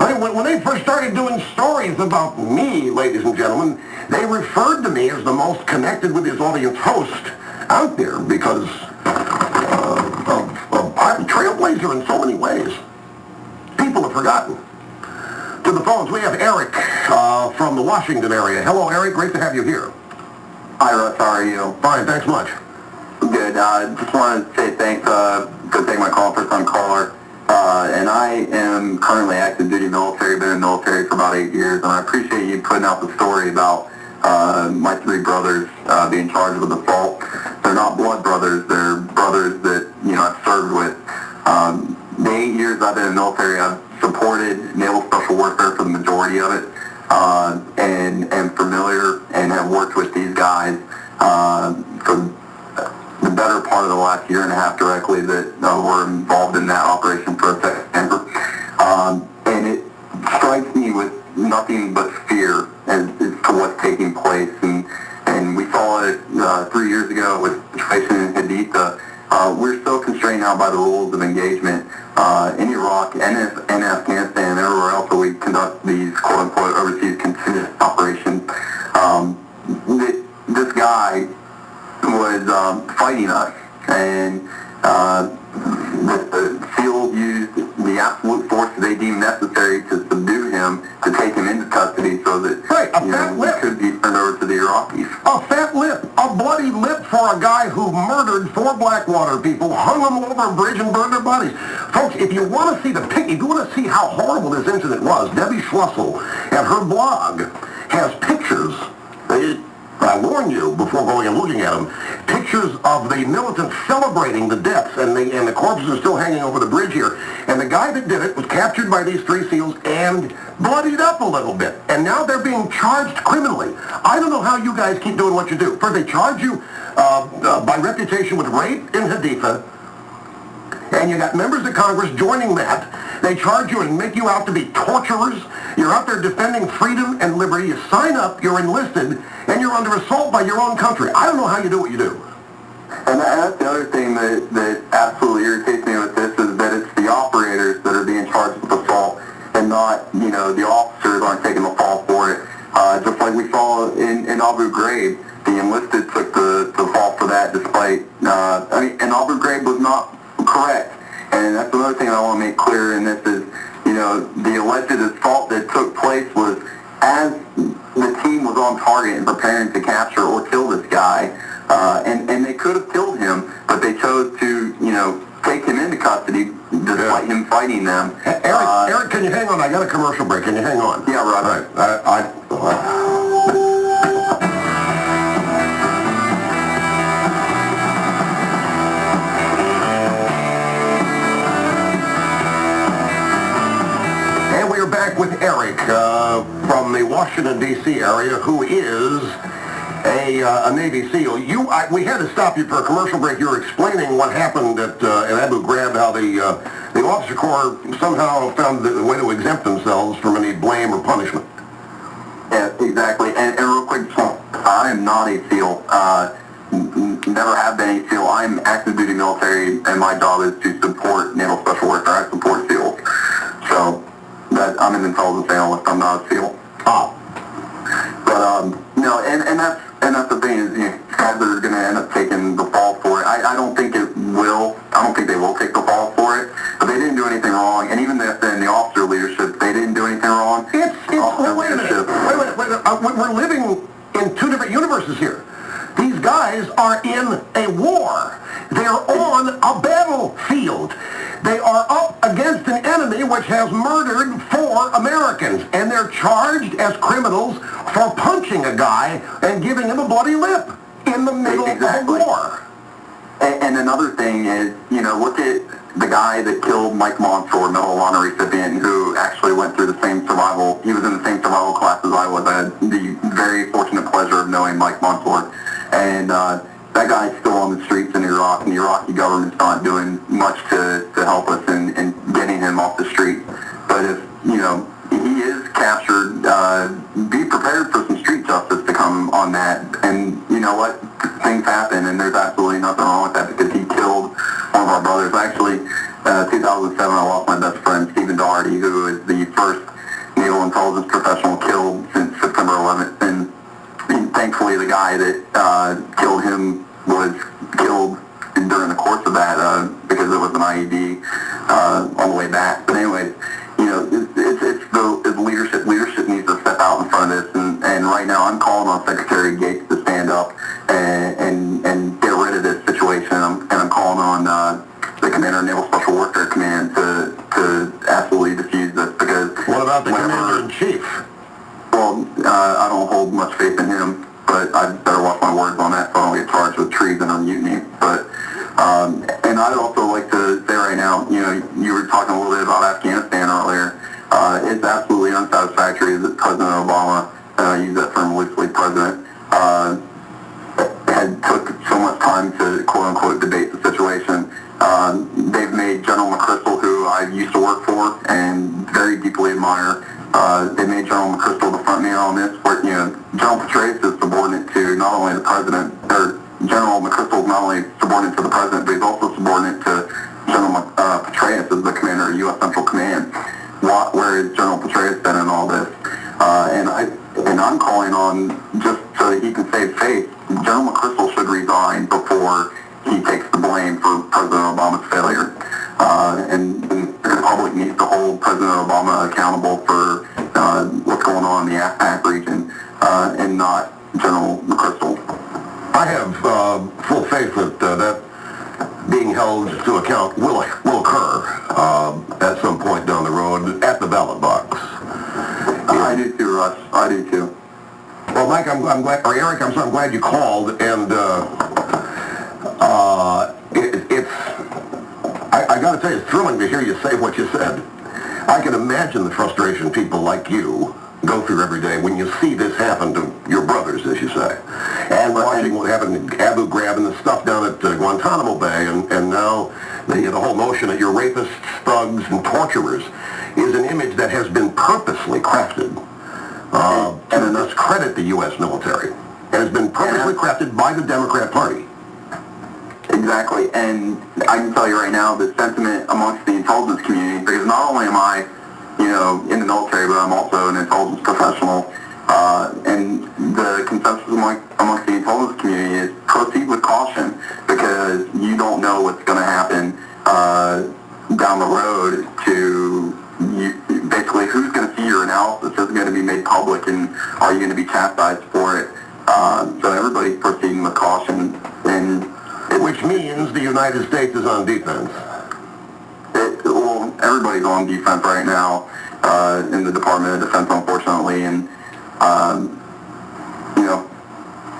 I mean, when they first started doing stories about me, ladies and gentlemen, they referred to me as the most connected with his audience host out there because I'm a trailblazer in so many ways. People have forgotten. To the phones, we have Eric from the Washington area. Hello, Eric. Great to have you here. Hi, Russ. How are you? Fine. Thanks much. Good. Just wanted to say thanks for taking my call, first-time caller. And I am currently active duty military, been in the military for about 8 years, and I appreciate you putting out the story about my 3 brothers being charged with assault. They're not blood brothers, they're brothers that, I've served with. The 8 years I've been in the military, I've supported naval special warfare for the majority of it, and am familiar and have worked with these guys for the better part of the last year and a half directly that were involved in that operation for September. And it strikes me with nothing but fear as to what's taking place. And we saw it 3 years ago with the situation in Haditha. We're so constrained now by the rules of engagement in Iraq and Afghanistan and everywhere else where we conduct these quote-unquote overseas contingent operations. This guy was fighting us, and the SEALs used the absolute force they deemed necessary to subdue him, to take him into custody so that he could be turned over to the Iraqis. A fat lip, a bloody lip for a guy who murdered 4 Blackwater people, hung them over a bridge and burned their bodies. Folks, if you want to see if you want to see how horrible this incident was, Debbie Schlussel at her blog has pictures. I warn you before going and looking at them, pictures of the militants celebrating the deaths, and the corpses are still hanging over the bridge here. And the guy that did it was captured by these 3 SEALs and bloodied up a little bit. And now they're being charged criminally. I don't know how you guys keep doing what you do. First, they charge you by reputation with rape in Haditha, and you got members of Congress joining that. They charge you and make you out to be torturers. You're out there defending freedom and liberty. You sign up, you're enlisted, and you're under assault by your own country. I don't know how you do what you do. And that's the other thing that absolutely irritates me with this is that it's the operators that are being charged with assault and not, the officers aren't taking the fall for it. Just like we saw in Abu Ghraib, the enlisted took the fall for that despite, and Abu Ghraib was not correct. And that's another thing I want to make clear in this is, the alleged assault that took place was as the team was on target and preparing to capture or kill this guy, and they could have killed him, but they chose to, take him into custody despite him fighting them. Eric, can you hang on? I got a commercial break. Can you hang on? Yeah, right. All right. Back with Eric from the Washington, D.C. area, who is a Navy SEAL. We had to stop you for a commercial break. You were explaining what happened at Abu Ghraib, how the officer corps somehow found the way to exempt themselves from any blame or punishment. Yeah, exactly. And real quick, I am not a SEAL. Never have been a SEAL. I'm active duty military, and my job is to support naval special warfare. I support SEALs. So I'm an intelligence analyst. I'm not a SEAL. But no, and that's the thing is, guys that are going to end up taking the fall for it. I don't think it will. I don't think they will take the fall for it. But they didn't do anything wrong. And even in the officer leadership, they didn't do anything wrong. Wait a minute. We're living in 2 different universes here. These guys are in a war. They're on a battlefield. They are up against an enemy which has murdered 4 Americans, and they're charged as criminals for punching a guy and giving him a bloody lip in the middle of a war. And another thing is, look at the guy that killed Mike Monsoor, Medal of Honor recipient, who actually went through the same survival. He was in the same survival class as I was. I had the very fortunate pleasure of knowing Mike Monsoor. And that guy's still on the streets in Iraq, and the Iraqi government's not doing much to help us in getting him off the street. But if, he is captured, be prepared for some street justice to come on that. And you know what? Things happen, and there's absolutely nothing wrong with that because he killed one of our brothers. Actually, 2007, I lost my best friend, Stephen Doherty, who is the first naval intelligence professional killed since September 11th. And thankfully, the guy that killed him was killed during the course of that because it was an IED on the way back. But anyway, you know, it's leadership. Leadership needs to step out in front of this. And right now, I'm calling on Secretary Gates to stand up and get rid of this situation. And I'm calling on the Commander of Naval Special Warfare Command to absolutely defuse this, because... What about the Commander-in-Chief? Well, I don't hold much faith in him, but I better watch my words on that so I don't get charged with treason or mutiny. But, and I'd also like to say right now, you know, you were talking a little bit about Afghanistan earlier. It's absolutely unsatisfactory that President Obama, use that term loosely, President, had took so much time to quote-unquote debate the situation. They've made General McChrystal, who I used to work for and very deeply admire, they made General McChrystal the front man on this, where, you know, General Petraeus is subordinate to not only the President, or General McChrystal is not only subordinate to the President, but he's also subordinate to General Petraeus as the commander of U.S. Central Command. Where is General Petraeus been in all this? And I'm calling on, just so that he can save face, General McChrystal should resign before he takes the blame for President Obama's failure. And the public needs to hold President Obama accountable for what's going on in the AFPAC region, and not General McChrystal. I have full faith that that being held to account will occur at some point down the road at the ballot box. I do too, Russ. I do too. Well, Mike, I'm glad, or Eric, I'm glad you called, and I got to tell you, it's thrilling to hear you say what you said. I can imagine the frustration people like you go through every day when you see this happen to your brothers, as you say, and watching what happened in Abu Ghraib and the stuff down at Guantanamo Bay, and now the whole notion that you're rapists, thugs, and torturers is an image that has been purposely crafted to discredit the U.S. military. It has been purposely crafted by the Democrat Party. Exactly, and I can tell you right now, the sentiment amongst the intelligence community, because not only am I, you know, in the military, but I'm also an intelligence professional, and the consensus amongst the intelligence community is proceed with caution, because you don't know what's going to happen down the road to basically who's going to see your analysis, is it going to be made public, and are you going to be chastised for it? So everybody's proceeding with caution, and which means the United States is on defense. Well, everybody's on defense right now in the Department of Defense, unfortunately, and you know,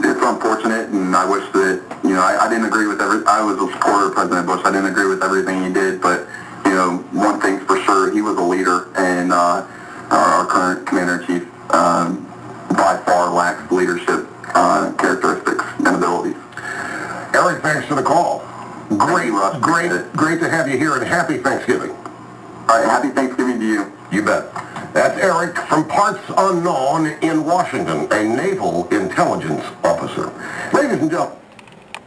it's unfortunate, and I wish that, you know, I didn't agree with I was a supporter of President Bush. I didn't agree with everything he did, but, you know, one thing's for sure, he was a leader, and our current Commander-in-Chief by far lacks leadership characteristics and abilities. Eric, thanks for the call. Great to have you here, and happy Thanksgiving. All right, happy Thanksgiving to you. You bet. That's Eric from parts unknown in Washington, a naval intelligence officer. Ladies and gentlemen,